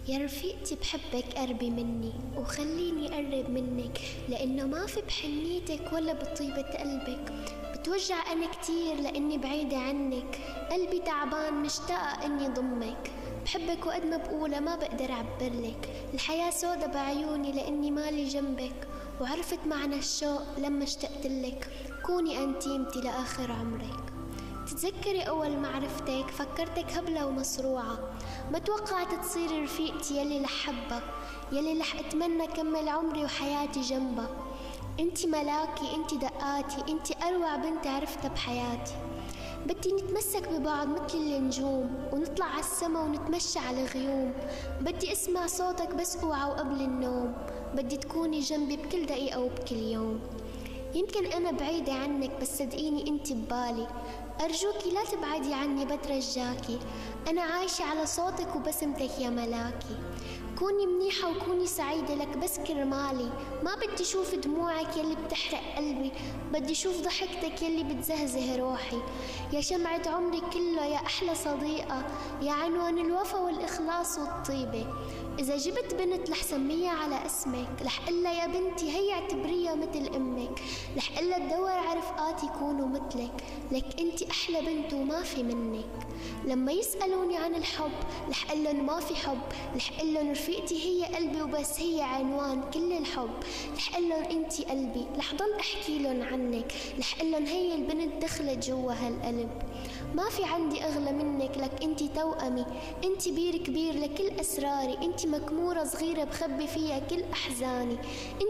يا رفيقتي بحبك قربي مني وخليني قرب منك، لأنه ما في بحنيتك ولا بطيبة قلبك. بتوجع أنا كتير لأني بعيدة عنك، قلبي تعبان مشتاقة أني ضمك. بحبك وقد ما بقولها ما بقدر أعبرلك، الحياة سودا بعيوني لأني مالي جنبك. وعرفت معنى الشوق لما اشتقتلك، كوني أنتيمتي لآخر عمرك. تتذكري أول ما عرفتك فكرتك هبلة ومصروعة، ما توقعت تصير رفيقتي يلي رح حبها، يلي رح أتمنى كمل عمري وحياتي جنبها. انتي ملاكي، انتي دقاتي، انتي أروع بنت عرفتها بحياتي. بدي نتمسك ببعض مثل النجوم ونطلع عالسما ونتمشى على الغيوم. بدي اسمع صوتك بس اوعى وقبل النوم، بدي تكوني جنبي بكل دقيقة وبكل يوم. يمكن أنا بعيدة عنك بس صدقيني انتي ببالي، أرجوكي لا تبعدي عني بترجاكي. أنا عايشة على صوتك وبسمتك يا ملاكي. كوني منيحة وكوني سعيدة لك بس كرمالي، ما بدي شوف دموعك يلي بتحرق قلبي، بدي شوف ضحكتك يلي بتزهزه روحي. يا شمعة عمري كله، يا أحلى صديقة، يا عنوان الوفا والإخلاص والطيبة. إذا جبت بنت رح سميها على اسمك، رح قلها يا بنتي هي اعتبريها مثل أمك، رح قلها تدور على رفقات يكونوا مثلك، لك انتي أحلى بنت وما في منك. لما يسألوني عن الحب رح قلن ما في حب، رح قلن رفيقتي هي قلبي وبس، هي عنوان كل الحب. رح قلن انتي قلبي، رح ضل احكي لن عنك، رح قلن هي البنت دخلت جوا هالقلب. ما في عندي أغلى منك، لك انتي توأمي، انتي بير كبير لكل أسراري، انتي مكمورة صغيرة بخبي فيها كل أحزاني.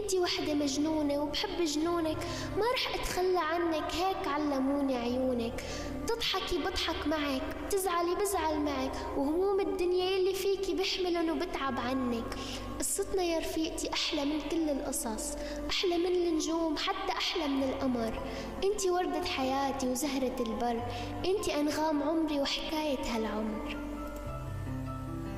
انتي وحدة مجنونة وبحب جنونك، ما رح أتخلى عنك، هيك علموني عيونك. تضحكي بضحك معك، تزعلي بزعل معك، وهموم الدنيا يلي فيكي بحملن وبتعب عنك. قصتنا يا رفيقتي أحلى من كل القصص، أحلى من النجوم، حتى أحلى من القمر. انتي وردة حياتي وزهرة البر، انتي أنغام عمري وحكاية هالعمر.